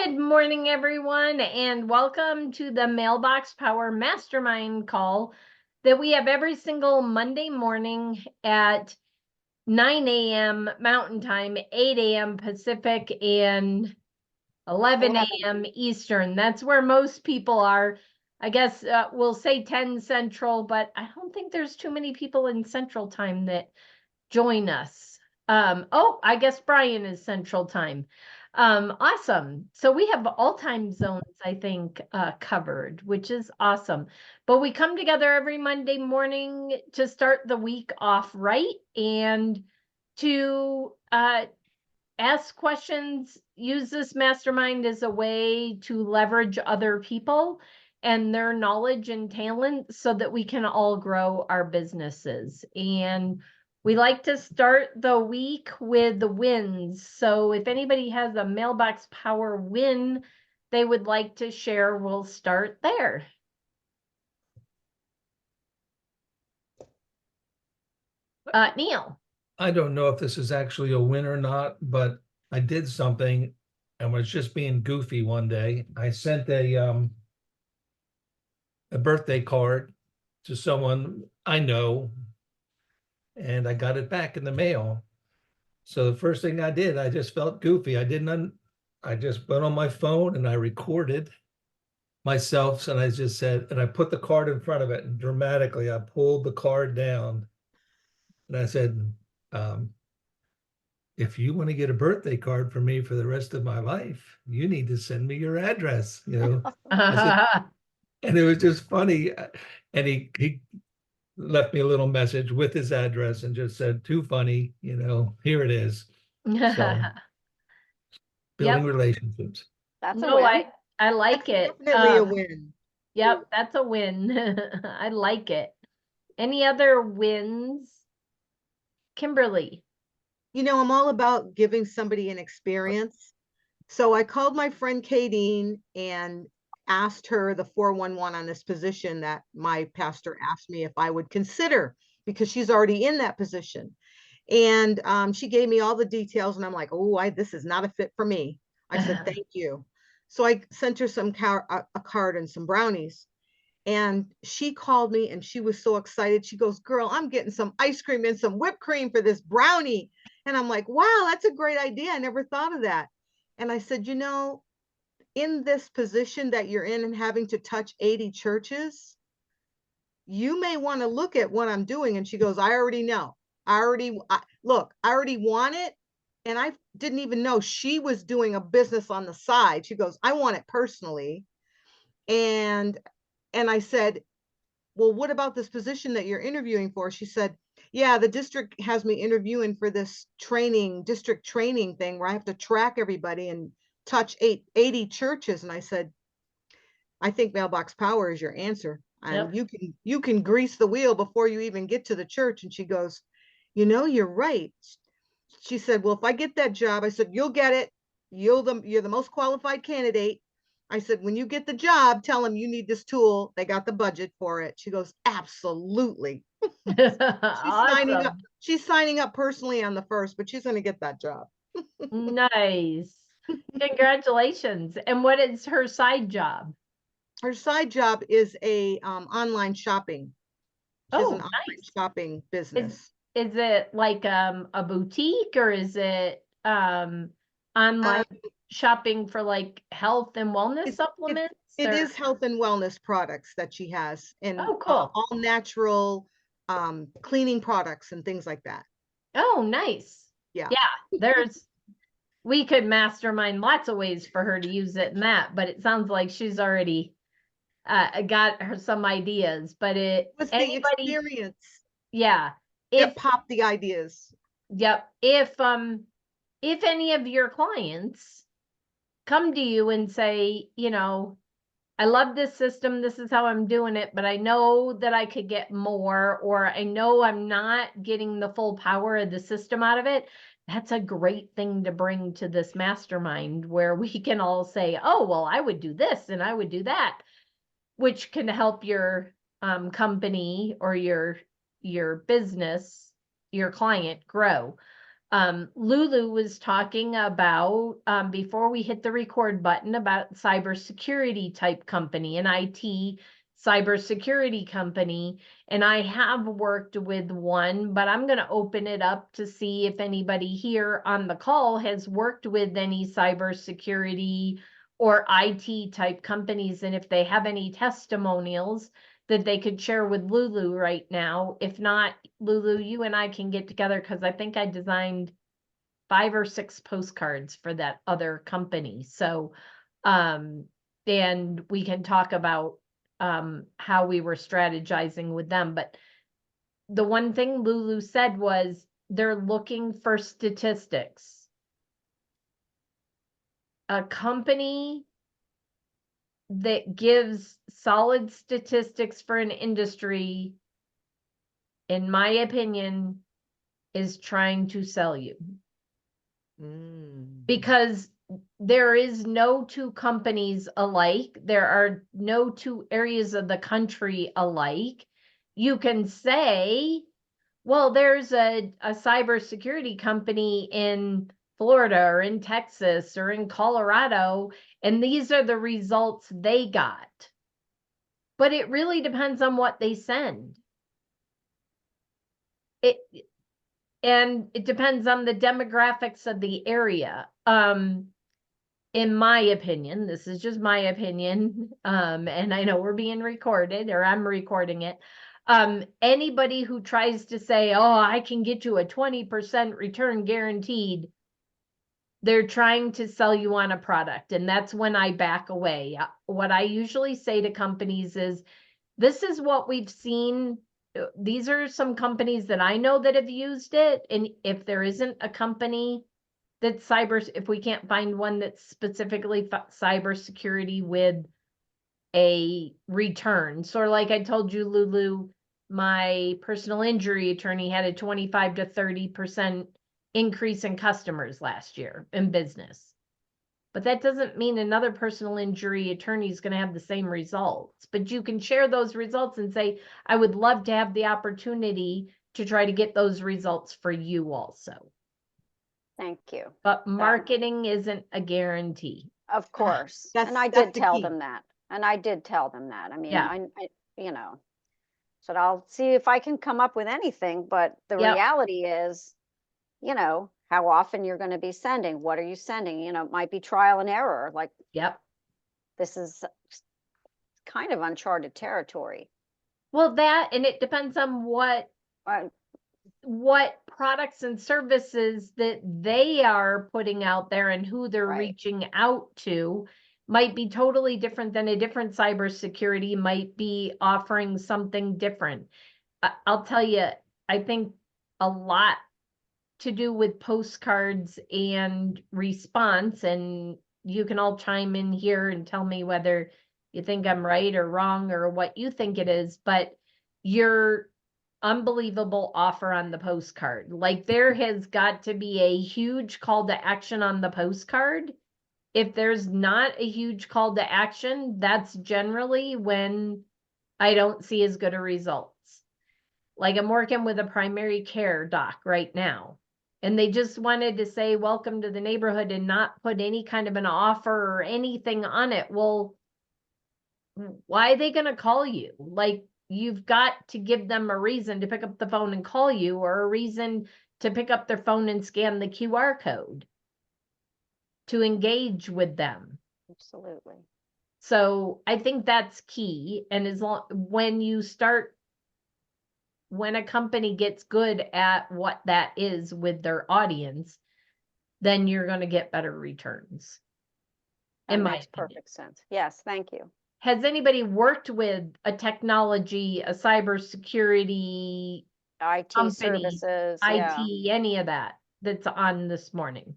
Good morning, everyone, and welcome to the Mailbox Power Mastermind call that we have every single Monday morning at 9 a.m. Mountain Time, 8 a.m. Pacific, and 11 a.m. Eastern. That's where most people are. I guess we'll say 10 Central, but I don't think there's too many people in Central Time that join us. I guess Brian is Central Time. Awesome. So we have all time zones, I think, covered, which is awesome. But we come together every Monday morning to start the week off right and to ask questions, use this mastermind as a way to leverage other people and their knowledge and talent so that we can all grow our businesses. And we like to start the week with the wins. So if anybody has a Mailbox Power win they would like to share, we'll start there. Neil. I don't know if this is actually a win or not, but I did something and was just being goofy one day. I sent a birthday card to someone I know, and I got it back in the mail. So the first thing I did, I just felt goofy. I just went on my phone and I recorded myself, and I just said, and I put the card in front of it, and dramatically I pulled the card down and I said, if you want to get a birthday card from me for the rest of my life, you need to send me your address, and it was just funny. And he left me a little message with his address and just said, too funny, here it is. So building relationships. That's a win. I like it. Definitely a win. Yep, that's a win. I like it. Any other wins? Kimberly. I'm all about giving somebody an experience. So I called my friend Kadeen and asked her the 411 on this position that my pastor asked me if I would consider, because she's already in that position. And she gave me all the details, and I'm like, oh, this is not a fit for me. I said, thank you. So I sent her a card and some brownies. And she called me and she was so excited. She goes, girl, I'm getting some ice cream and some whipped cream for this brownie. And I'm like, wow, that's a great idea. I never thought of that. And I said, in this position that you're in and having to touch 80 churches, you may want to look at what I'm doing. And she goes, I already know. I already want it. And I didn't even know she was doing a business on the side. She goes, I want it personally. And I said, well, what about this position that you're interviewing for? She said, yeah, the district has me interviewing for this district training thing where I have to track everybody and touch 80 churches. And I said, I think Mailbox Power is your answer. And you can grease the wheel before you even get to the church. And she goes, you're right. She said, well, if I get that job, I said, you'll get it. You're the most qualified candidate. I said, when you get the job, tell them you need this tool. They got the budget for it. She goes, absolutely. Awesome. She's signing up personally on the 1st, but she's going to get that job. Nice. Congratulations. And what is her side job? Her side job is a online shopping. She has an online shopping business. Is it like a boutique, or is it online shopping for like health and wellness supplements? It is health and wellness products that she has, and cool. all natural cleaning products and things like that. Oh, nice. Yeah. We could mastermind lots of ways for her to use it in that, but it sounds like she's already got her some ideas. But it was the experience. Yeah. It popped the ideas. Yep. If any of your clients come to you and say, I love this system, this is how I'm doing it, but I know that I could get more, or I know I'm not getting the full power of the system out of it, that's a great thing to bring to this mastermind, where we can all say, oh, well, I would do this and I would do that, which can help your company or your business, your client grow. Lulu was talking about, before we hit the record button, about cybersecurity type company, an IT cybersecurity company. And I have worked with one, but I'm going to open it up to see if anybody here on the call has worked with any cybersecurity or IT type companies, and if they have any testimonials that they could share with Lulu right now. If not, Lulu, you and I can get together, because I think I designed 5 or 6 postcards for that other company. So, and we can talk about how we were strategizing with them. But the one thing Lulu said was they're looking for statistics. A company that gives solid statistics for an industry, in my opinion, is trying to sell you. Because there is no two companies alike. There are no two areas of the country alike. You can say, well, there's a cybersecurity company in Florida or in Texas or in Colorado, and these are the results they got. But it really depends on what they send. And it depends on the demographics of the area. In my opinion, this is just my opinion, and I know we're being recorded, or I'm recording it. Anybody who tries to say, oh, I can get you a 20% return guaranteed, they're trying to sell you on a product. And that's when I back away. What I usually say to companies is, this is what we've seen. These are some companies that I know that have used it. And if there isn't a company that's if we can't find one that's specifically cybersecurity with a return. So like I told you, Lulu, my personal injury attorney had a 25 to 30% increase in customers last year in business. But that doesn't mean another personal injury attorney is going to have the same results. But you can share those results and say, I would love to have the opportunity to try to get those results for you also. Thank you. But marketing isn't a guarantee. Of course. And I did tell them that. And I did tell them that. I mean, Yeah. I you know, so I'll see if I can come up with anything. But the reality is, you know, how often you're going to be sending. What are you sending? You know, it might be trial and error. Like, this is kind of uncharted territory. Well, that, and it depends on what products and services that they are putting out there and who they're reaching out to might be totally different than a different cybersecurity might be offering something different. I'll tell you, I think a lot to do with postcards and response, and you can all chime in here and tell me whether you think I'm right or wrong or what you think it is, but your unbelievable offer on the postcard, like there has got to be a huge call to action on the postcard. If there's not a huge call to action, that's generally when I don't see as good a results. Like I'm working with a primary care doc right now, and they just wanted to say, welcome to the neighborhood, and not put any kind of an offer or anything on it. Well, why are they going to call you? Like, you've got to give them a reason to pick up the phone and call you, or a reason to pick up their phone and scan the QR code to engage with them. Absolutely. So I think that's key. And as long, when a company gets good at what that is with their audience, then you're going to get better returns. That makes perfect sense. Yes, thank you. Has anybody worked with a technology, a cybersecurity, IT company, services, IT, any of that that's on this morning?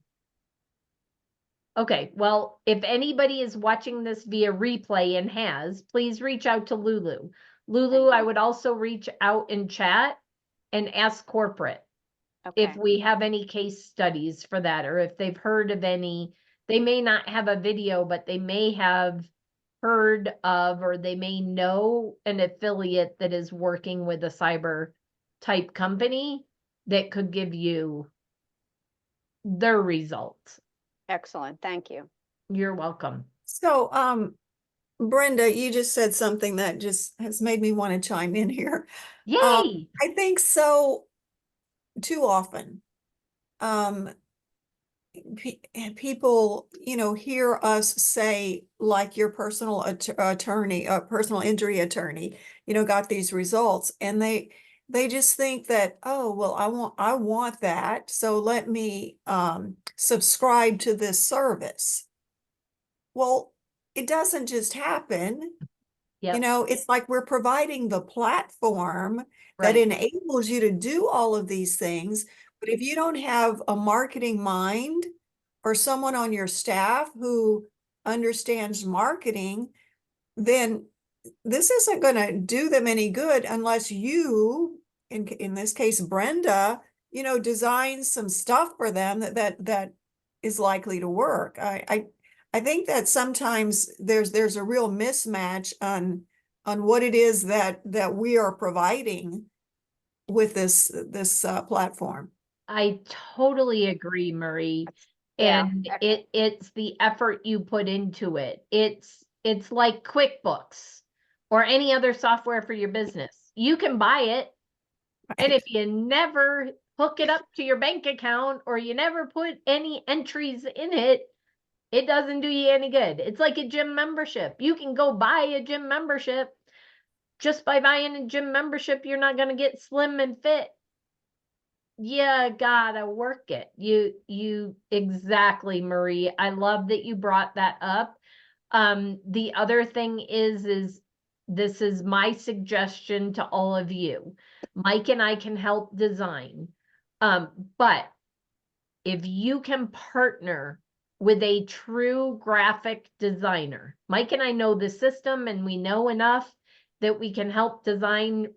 Okay, well, if anybody is watching this via replay and has, please reach out to Lulu. Lulu, I would also reach out in chat and ask corporate if we have any case studies for that, or if they've heard of any. They may not have a video, but they may have heard of, or they may know an affiliate that is working with a cyber type company that could give you their results. Excellent. Thank you. You're welcome. So, Brenda, you just said something that just has made me want to chime in here. Yay! I think so too often. People, hear us say, like your personal attorney, personal injury attorney, got these results, and they just think that, oh, well, I want that, so let me subscribe to this service. Well, it doesn't just happen. Yep, It's like we're providing the platform that right. enables you to do all of these things. But if you don't have a marketing mind or someone on your staff who understands marketing, then this isn't going to do them any good unless you, in this case, Brenda, design some stuff for them that is likely to work. I think that sometimes there's a real mismatch on what it is that we are providing with this platform. I totally agree, Marie. Yeah, And it's the effort you put into it. It's like QuickBooks or any other software for your business. You can buy it, and if you never hook it up to your bank account or you never put any entries in it, it doesn't do you any good. It's like a gym membership. You can go buy a gym membership. Just by buying a gym membership, you're not going to get slim and fit. You gotta work it. You exactly, Marie. I love that you brought that up. The other thing is this is my suggestion to all of you. Mike and I can help design. But if you can partner with a true graphic designer, Mike and I know the system and we know enough that we can help design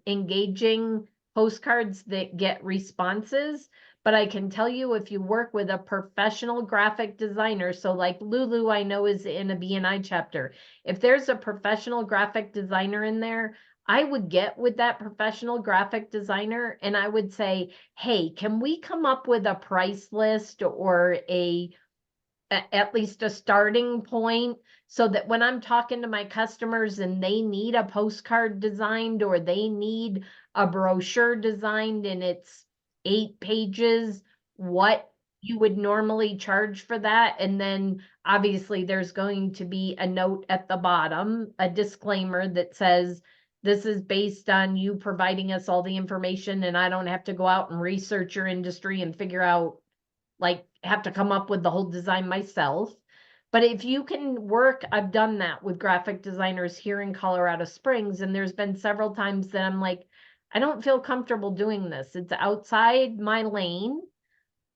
engaging postcards that get responses. But I can tell you, if you work with a professional graphic designer, so like Lulu, I know is in a B&I chapter. If there's a professional graphic designer in there, I would get with that professional graphic designer and I would say, hey, can we come up with a price list or at least a starting point so that when I'm talking to my customers and they need a postcard designed or they need a brochure designed and it's 8 pages, what you would normally charge for that. And then obviously there's going to be a note at the bottom, a disclaimer that says, this is based on you providing us all the information and I don't have to go out and research your industry and figure out, like, have to come up with the whole design myself. But if you can work, I've done that with graphic designers here in Colorado Springs, and there's been several times that I'm like, I don't feel comfortable doing this. It's outside my lane,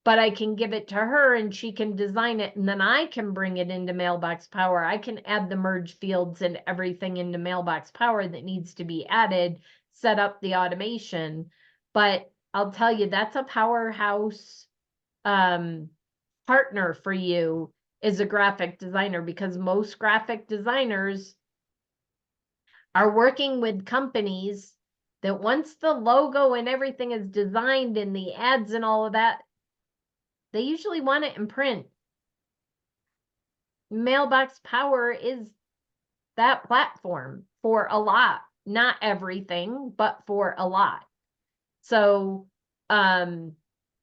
but I can give it to her and she can design it, and then I can bring it into Mailbox Power. I can add the merge fields and everything into Mailbox Power that needs to be added, set up the automation. But I'll tell you, that's a powerhouse partner for you is a graphic designer, because most graphic designers are working with companies that once the logo and everything is designed and the ads and all of that, they usually want it in print. Mailbox Power is that platform for a lot, not everything, but for a lot. So,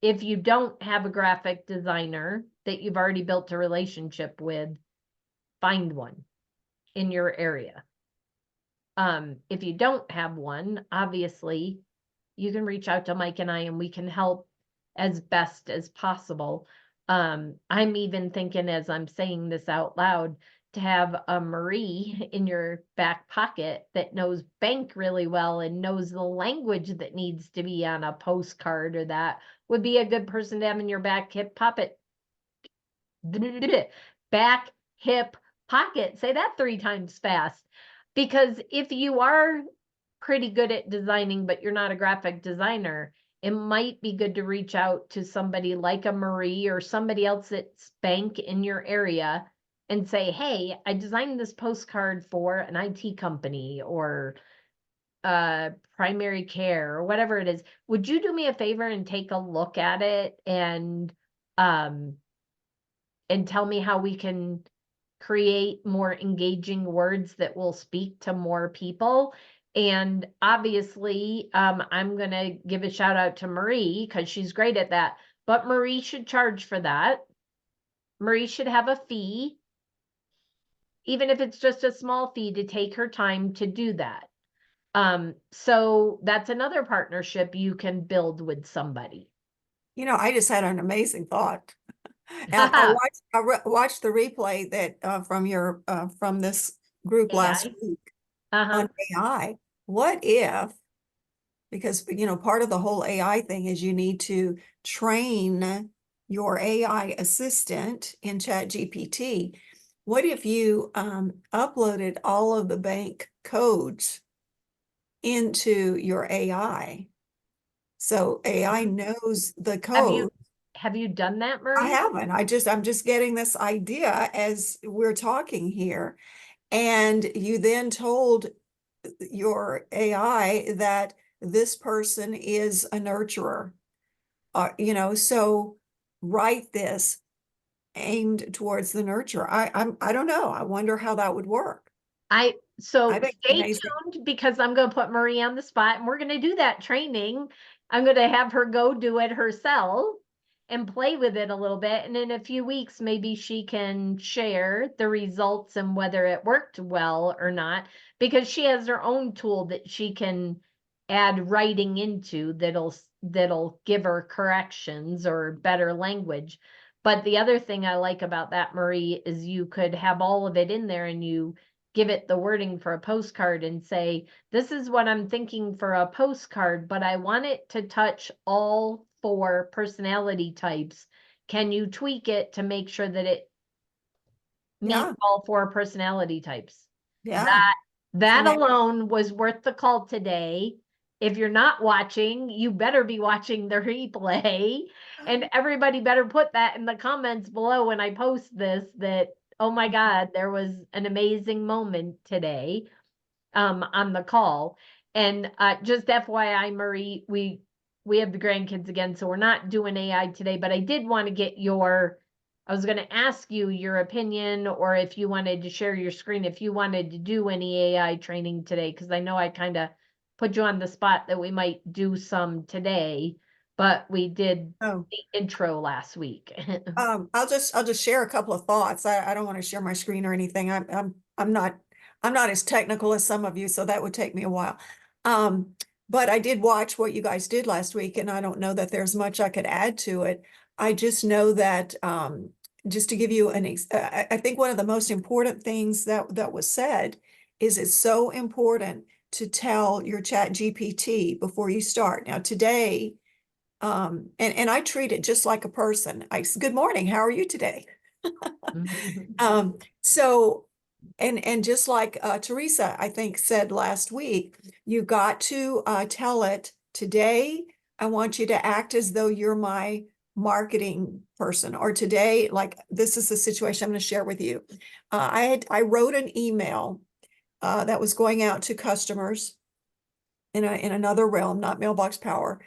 if you don't have a graphic designer that you've already built a relationship with, find one in your area. If you don't have one, obviously you can reach out to Mike and I and we can help as best as possible. I'm even thinking, as I'm saying this out loud, to have a Marie in your back pocket that knows bank really well and knows the language that needs to be on a postcard, or that would be a good person to have in your back hip pocket. Back hip pocket. Say that 3 times fast. Because if you are pretty good at designing, but you're not a graphic designer, it might be good to reach out to somebody like a Marie or somebody else that's bank in your area and say, hey, I designed this postcard for an IT company, or primary care or whatever it is, would you do me a favor and take a look at it and tell me how we can create more engaging words that will speak to more people? And obviously, I'm going to give a shout out to Marie because she's great at that, but Marie should charge for that. Marie should have a fee, even if it's just a small fee, to take her time to do that. So that's another partnership you can build with somebody. You know, I just had an amazing thought. And I watched the replay that from this group last AI. week Uh-huh. on AI. What if, because you know, part of the whole AI thing is you need to train your AI assistant in ChatGPT. What if you uploaded all of the bank codes into your AI? So AI knows the code. Have you done that, I Marie? haven't. I'm just getting this idea as we're talking here. And you then told your AI that this person is a nurturer. You know, so write this aimed towards the nurturer. I don't know. I wonder how that would work. So I think stay amazing. tuned because I'm going to put Marie on the spot and we're going to do that training. I'm going to have her go do it herself and play with it a little bit. And in a few weeks, maybe she can share the results and whether it worked well or not, because she has her own tool that she can add writing into that'll give her corrections or better language. But the other thing I like about that, Marie, is you could have all of it in there and you give it the wording for a postcard and say, this is what I'm thinking for a postcard, but I want it to touch all 4 personality types. Can you tweak it to make sure that it meets Yeah. all 4 personality types? Yeah. That alone was worth the call today. If you're not watching, you better be watching the replay, and everybody better put that in the comments below when I post this, that, oh my God, there was an amazing moment today on the call. And just FYI, Marie, we have the grandkids again, so we're not doing AI today, but I did want to get I was going to ask you your opinion, or if you wanted to share your screen, if you wanted to do any AI training today, because I know I kind of put you on the spot that we might do some today, but we did Oh. the intro last week. I'll just share a couple of thoughts. I don't want to share my screen or anything. I'm not as technical as some of you, so that would take me a while. But I did watch what you guys did last week, and I don't know that there's much I could add to it. I just know that just to give you I think one of the most important things that was said is it's so important to tell your ChatGPT before you start. Now today, and I treat it just like a person. Good morning, how are you today? So, and just like Teresa, I think said last week, you got to tell it today, I want you to act as though you're my marketing person, or today, like this is the situation I'm going to share with you. I wrote an email that was going out to customers in another realm, not Mailbox Power.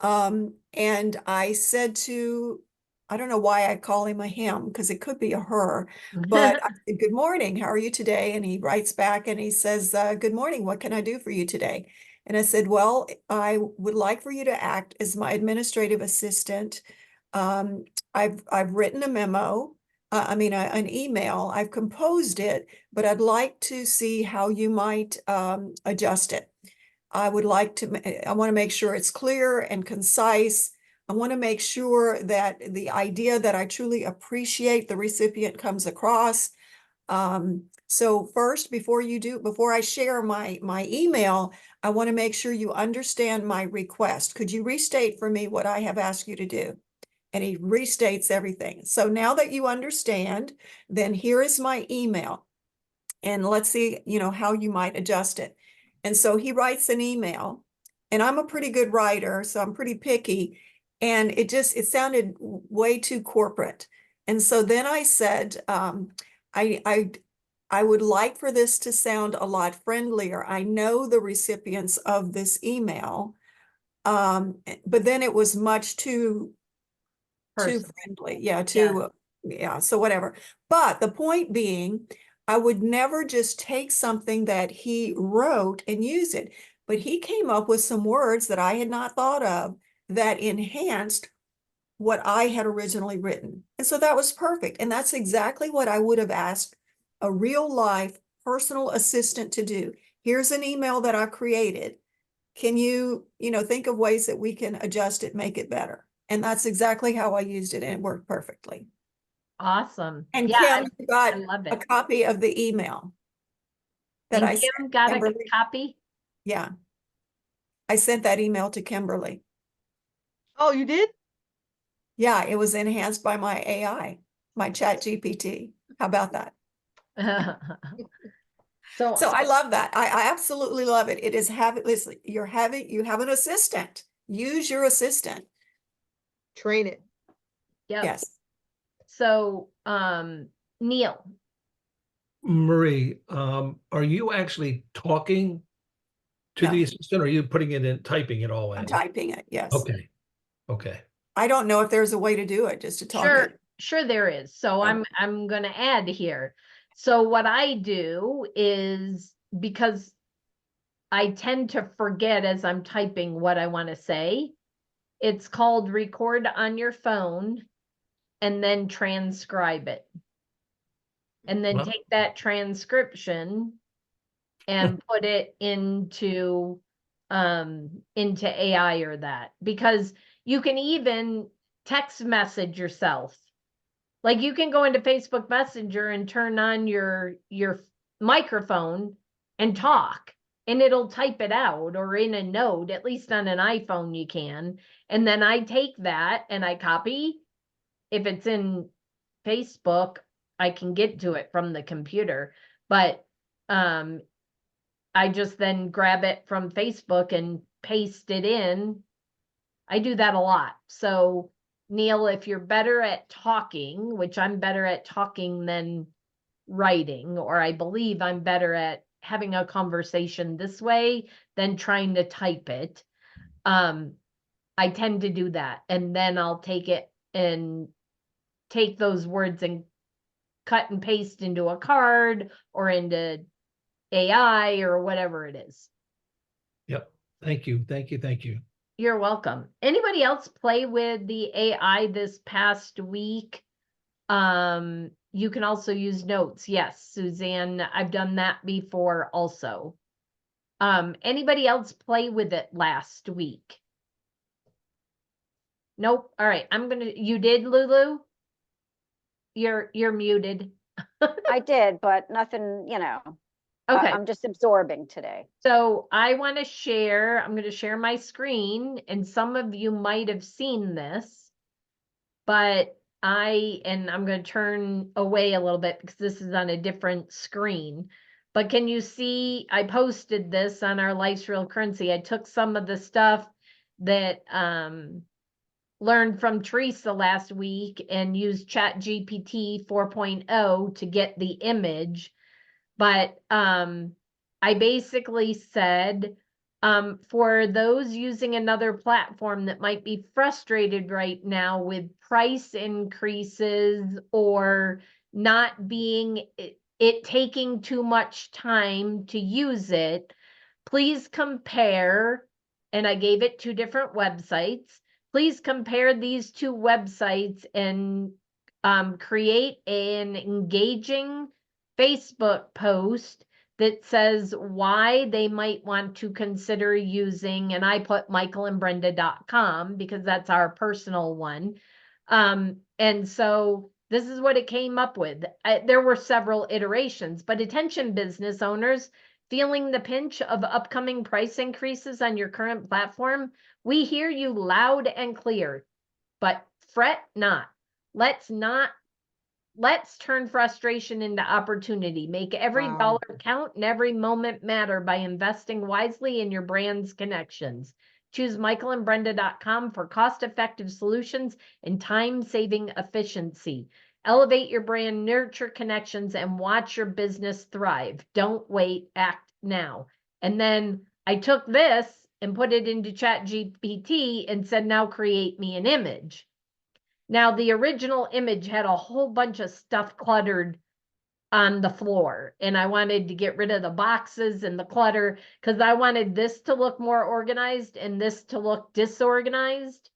And I said I don't know why I call him a him, because it could be a her, but I said, good morning, how are you today? And he writes back and he says, good morning, what can I do for you today? And I said, well, I would like for you to act as my administrative assistant. I've written a memo, an email, I've composed it, but I'd like to see how you might adjust it. I want to make sure it's clear and concise. I want to make sure that the idea that I truly appreciate the recipient comes across. So first, before I share my email, I want to make sure you understand my request. Could you restate for me what I have asked you to do? And he restates everything. So now that you understand, then here is my email. And let's see, how you might adjust it. And so he writes an email, and I'm a pretty good writer, so I'm pretty picky. And it sounded way too corporate. And so then I said, I I would like for this to sound a lot friendlier. I know the recipients of this email, but then it was much too Person. friendly. Yeah, yeah, so whatever. But the point being, I would never just take something that he wrote and use it. But he came up with some words that I had not thought of that enhanced what I had originally written. And so that was perfect. And that's exactly what I would have asked a real life personal assistant to do. Here's an email that I created. Can you, think of ways that we can adjust it, make it better? And that's exactly how I used it, and it worked perfectly. Awesome. And Yeah, Kim got I love a it. copy of the email that And I Kim sent got a Kimberly. copy? Yeah. I sent that email to Kimberly. Oh, you did? Yeah, it was enhanced by my AI, my chat GPT. How about that? So So I love that. I absolutely love it. It is listen, you have an assistant. Use your assistant. Train it. yep. Yes. So Neil. Marie, are you actually talking to No. the assistant, or are you putting it in, typing it all in? I'm typing it. Yes. Okay. Okay. I don't know if there's a way to do it, just to talk it. Sure there is. So Okay. I'm going to add here. So what I do is, because I tend to forget as I'm typing what I want to say, it's called record on your phone and then transcribe it. And then Well, take that transcription and put it into AI or that, because you can even text message yourself. Like you can go into Facebook Messenger and turn on your microphone and talk, and it'll type it out, or in a note, at least on an iPhone you can. And then I take that and I copy. If it's in Facebook, I can get to it from the computer, but I just then grab it from Facebook and paste it in. I do that a lot. So Neil, if you're better at talking, which I'm better at talking than writing, or I believe I'm better at having a conversation this way than trying to type it, I tend to do that. And then I'll take it and take those words and cut and paste into a card or into AI or whatever it is. yep. Thank you. Thank you. Thank you. You're welcome. Anybody else play with the AI this past week? You can also use notes. Yes, Suzanne, I've done that before also. Anybody else play with it last week? Nope. All right. You did, Lulu? You're muted. I did, but nothing, Okay. I'm just absorbing today. So I want to share, I'm going to share my screen, and some of you might have seen this, but I'm going to turn away a little bit because this is on a different screen. But can you see, I posted this on our Life's Real Currency. I took some of the stuff that learned from Teresa last week and used ChatGPT 4.0 to get the image. But I basically said, for those using another platform that might be frustrated right now with price increases or not being it taking too much time to use it, please compare, and I gave it 2 different websites. Please compare these 2 websites and create an engaging Facebook post that says why they might want to consider using, and I put michaelandbrenda.com because that's our personal one. And so this is what it came up with. There were several iterations, but attention business owners feeling the pinch of upcoming price increases on your current platform, we hear you loud and clear, but fret not. Let's turn frustration into opportunity. Make every Wow. dollar count and every moment matter by investing wisely in your brand's connections. Choose michaelandbrenda.com for cost-effective solutions and time-saving efficiency. Elevate your brand, nurture connections, and watch your business thrive. Don't wait, act now. And then I took this and put it into ChatGPT and said, now create me an image. Now, the original image had a whole bunch of stuff cluttered on the floor, and I wanted to get rid of the boxes and the clutter because I wanted this to look more organized and this to look disorganized.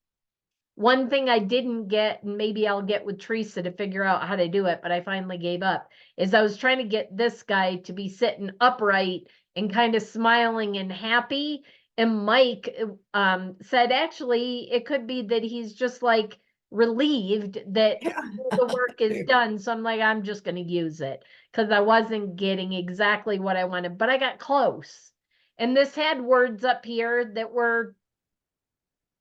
One thing I didn't get, and maybe I'll get with Teresa to figure out how to do it, but I finally gave up, is I was trying to get this guy to be sitting upright and kind of smiling and happy. And Mike said, actually, it could be that he's just like relieved that the work is done. So I'm like, I'm just going to use it because I wasn't getting exactly what I wanted, but I got close. And this had words up here that were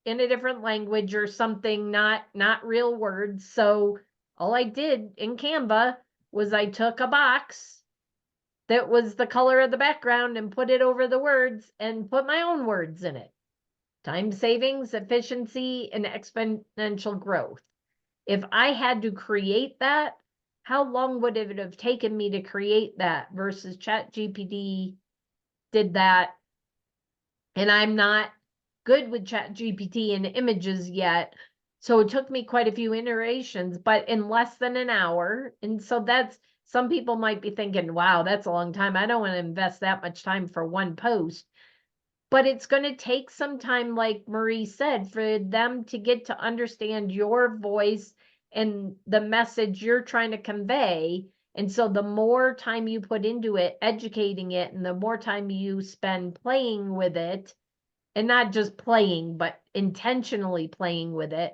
in a different language or something, not real words. So all I did in Canva was I took a box that was the color of the background and put it over the words and put my own words in it. Time savings, efficiency, and exponential growth. If I had to create that, how long would it have taken me to create that versus ChatGPT did that? And I'm not good with ChatGPT and images yet. So it took me quite a few iterations, but in less than an hour. And so that's, some people might be thinking, wow, that's a long time. I don't want to invest that much time for one post. But it's going to take some time, like Marie said, for them to get to understand your voice and the message you're trying to convey. And so the more time you put into it, educating it, and the more time you spend playing with it, and not just playing, but intentionally playing with it,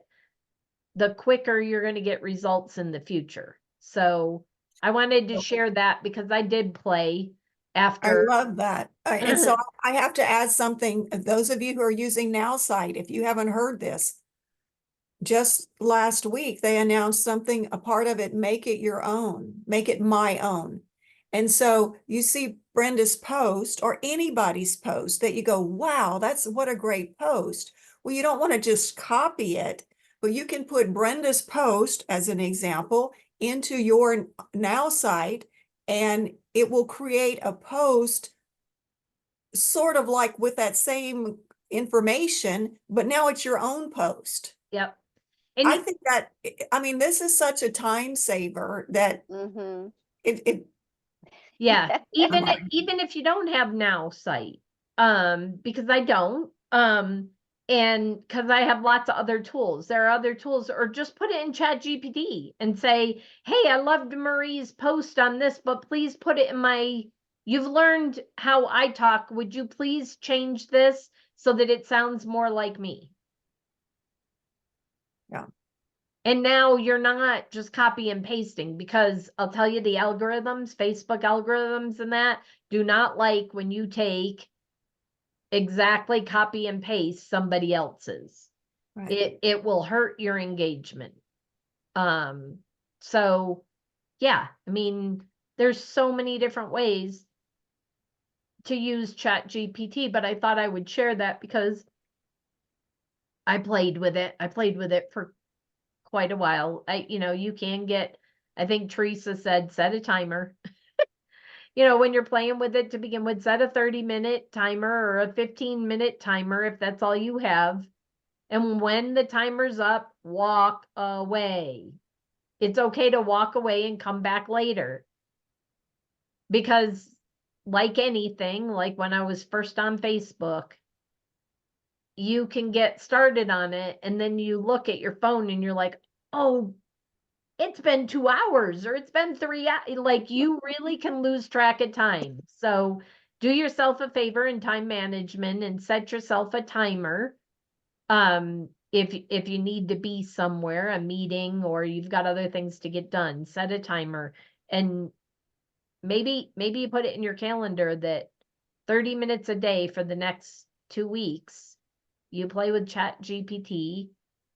the quicker you're going to get results in the future. So I wanted to share that because I did play after. I love that. And so I have to add something. Those of you who are using NowSite, if you haven't heard this, just last week they announced something, a part of it, make it your own, make it my own. And so you see Brenda's post or anybody's post that you go, wow, that's what a great post. Well, you don't want to just copy it, but you can put Brenda's post as an example into your NowSite, and it will create a post sort of like with that same information, but now it's your own post. Yep. And I think that, I mean, this is such a time saver that yeah, even if you don't have NowSite, because I don't, and because I have lots of other tools, there are other tools, or just put it in ChatGPT and say, hey, I loved Marie's post on this, but please put it in my, you've learned how I talk. Would you please change this so that it sounds more like me? Yeah. And now you're not just copy and pasting, because I'll tell you, the algorithms, Facebook algorithms and that do not like when you take exactly copy and paste somebody else's. Right. It will hurt your engagement. So yeah, I mean, there's so many different ways to use ChatGPT, but I thought I would share that because I played with it. I played with it for quite a while. You can get, I think Teresa said, set a timer. When you're playing with it to begin with, set a 30-minute timer or a 15-minute timer if that's all you have. And when the timer's up, walk away. It's okay to walk away and come back later. Because like anything, like when I was first on Facebook, you can get started on it and then you look at your phone and you're like, oh, it's been 2 hours or it's been 3 hours. Like, you really can lose track of time. So do yourself a favor in time management and set yourself a timer. If you need to be somewhere, a meeting, or you've got other things to get done, set a timer. And maybe you put it in your calendar that 30 minutes a day for the next 2 weeks, you play with ChatGPT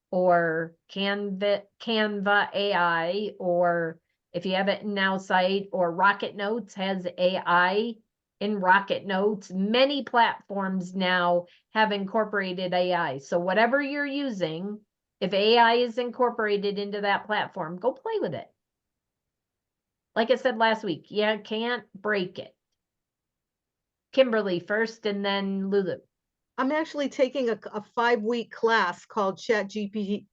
or Canva AI, or if you have it in NowSite, or Rocket Notes has AI in Rocket Notes. Many platforms now have incorporated AI. So whatever you're using, if AI is incorporated into that platform, go play with it. like I said last week, you can't break it. Kimberly first and then Lulu. I'm actually taking a 5-week class called ChatGPT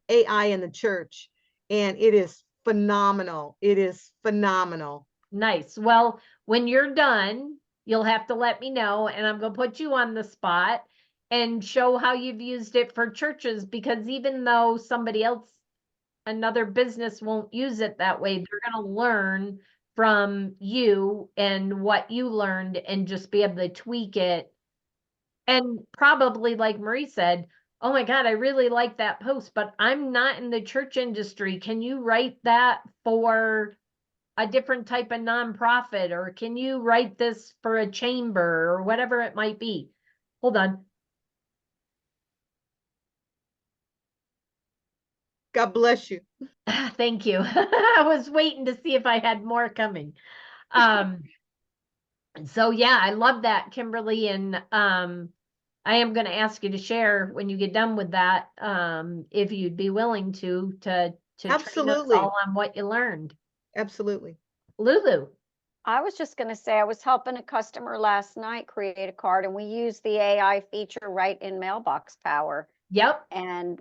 AI in the church, and it is phenomenal. It is phenomenal. Nice. Well, when you're done, you'll have to let me know, and I'm going to put you on the spot and show how you've used it for churches, because even though somebody else, another business won't use it that way, they're going to learn from you and what you learned and just be able to tweak it. And probably, like Marie said, oh my God, I really like that post, but I'm not in the church industry. Can you write that for a different type of nonprofit? Or can you write this for a chamber or whatever it might be? Hold on. God bless you. Thank you. I was waiting to see if I had more coming. So yeah, I love that, Kimberly. And I am going to ask you to share when you get done with that, if you'd be willing to train us Absolutely. all on what you learned. Absolutely. Lulu. I was just going to say, I was helping a customer last night create a card, and we used the AI feature right in Mailbox Power. Yep. And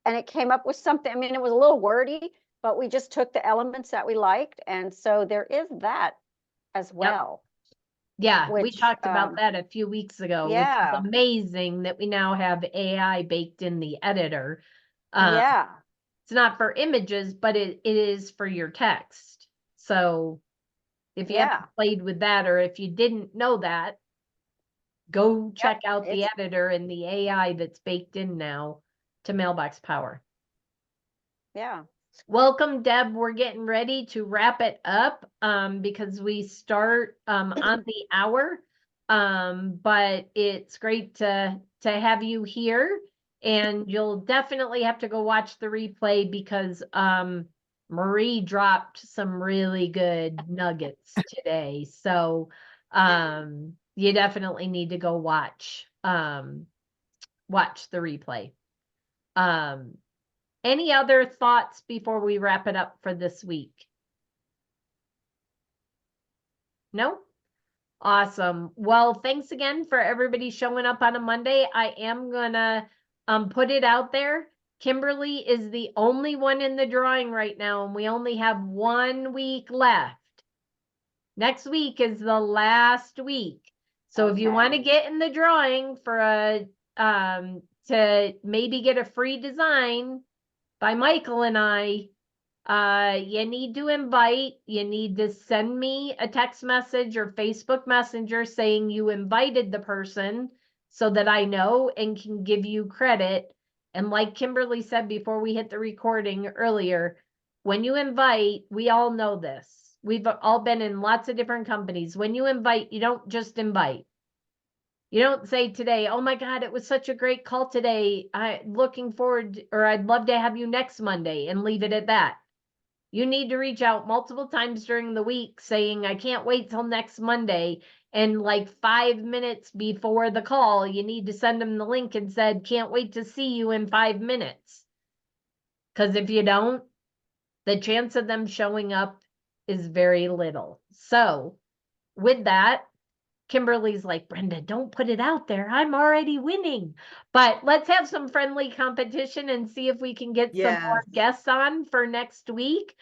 it came up with something. I mean, it was a little wordy, but we just took the elements that we liked. And so there is that as well. Yeah, we Which, talked about that a few weeks ago, which yeah. is amazing that we now have AI baked in the editor. Yeah. It's not for images, but it is for your text. So if you haven't played with that, or if you didn't know that, go check out the editor and the AI that's baked in now to Mailbox Power. Yeah. Welcome, Deb. We're getting ready to wrap it up because we start on the hour. But it's great to have you here, and you'll definitely have to go watch the replay because Marie dropped some really good nuggets today. So you definitely need to go watch the replay. Any other thoughts before we wrap it up for this week? No? Awesome. Well, thanks again for everybody showing up on a Monday. I am gonna put it out there. Kimberly is the only one in the drawing right now, and we only have 1 week left. Next week is the last week. So if you want to get in the drawing for a to maybe get a free design by Michael and I, you need to invite, you need to send me a text message or Facebook Messenger saying you invited the person so that I know and can give you credit. And like Kimberly said before we hit the recording earlier, when you invite, we all know this. We've all been in lots of different companies. When you invite, you don't just invite. You don't say today, oh my God, it was such a great call today. I'm looking forward, or I'd love to have you next Monday, and leave it at that. You need to reach out multiple times during the week saying, I can't wait till next Monday. And like 5 minutes before the call, you need to send them the link and said, can't wait to see you in 5 minutes. Because if you don't, the chance of them showing up is very little. So with that, Kimberly's like, Brenda, don't put it out there. I'm already winning. But let's have some friendly competition and see if we can get some more guests on for next week.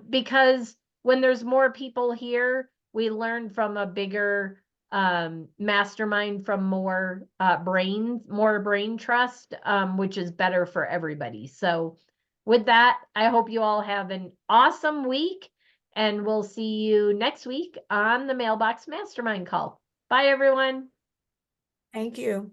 Because when there's more people here, we learn from a bigger mastermind, from more brain trust, which is better for everybody. So with that, I hope you all have an awesome week. And we'll see you next week on the Mailbox Mastermind call. Bye, everyone. Thank you.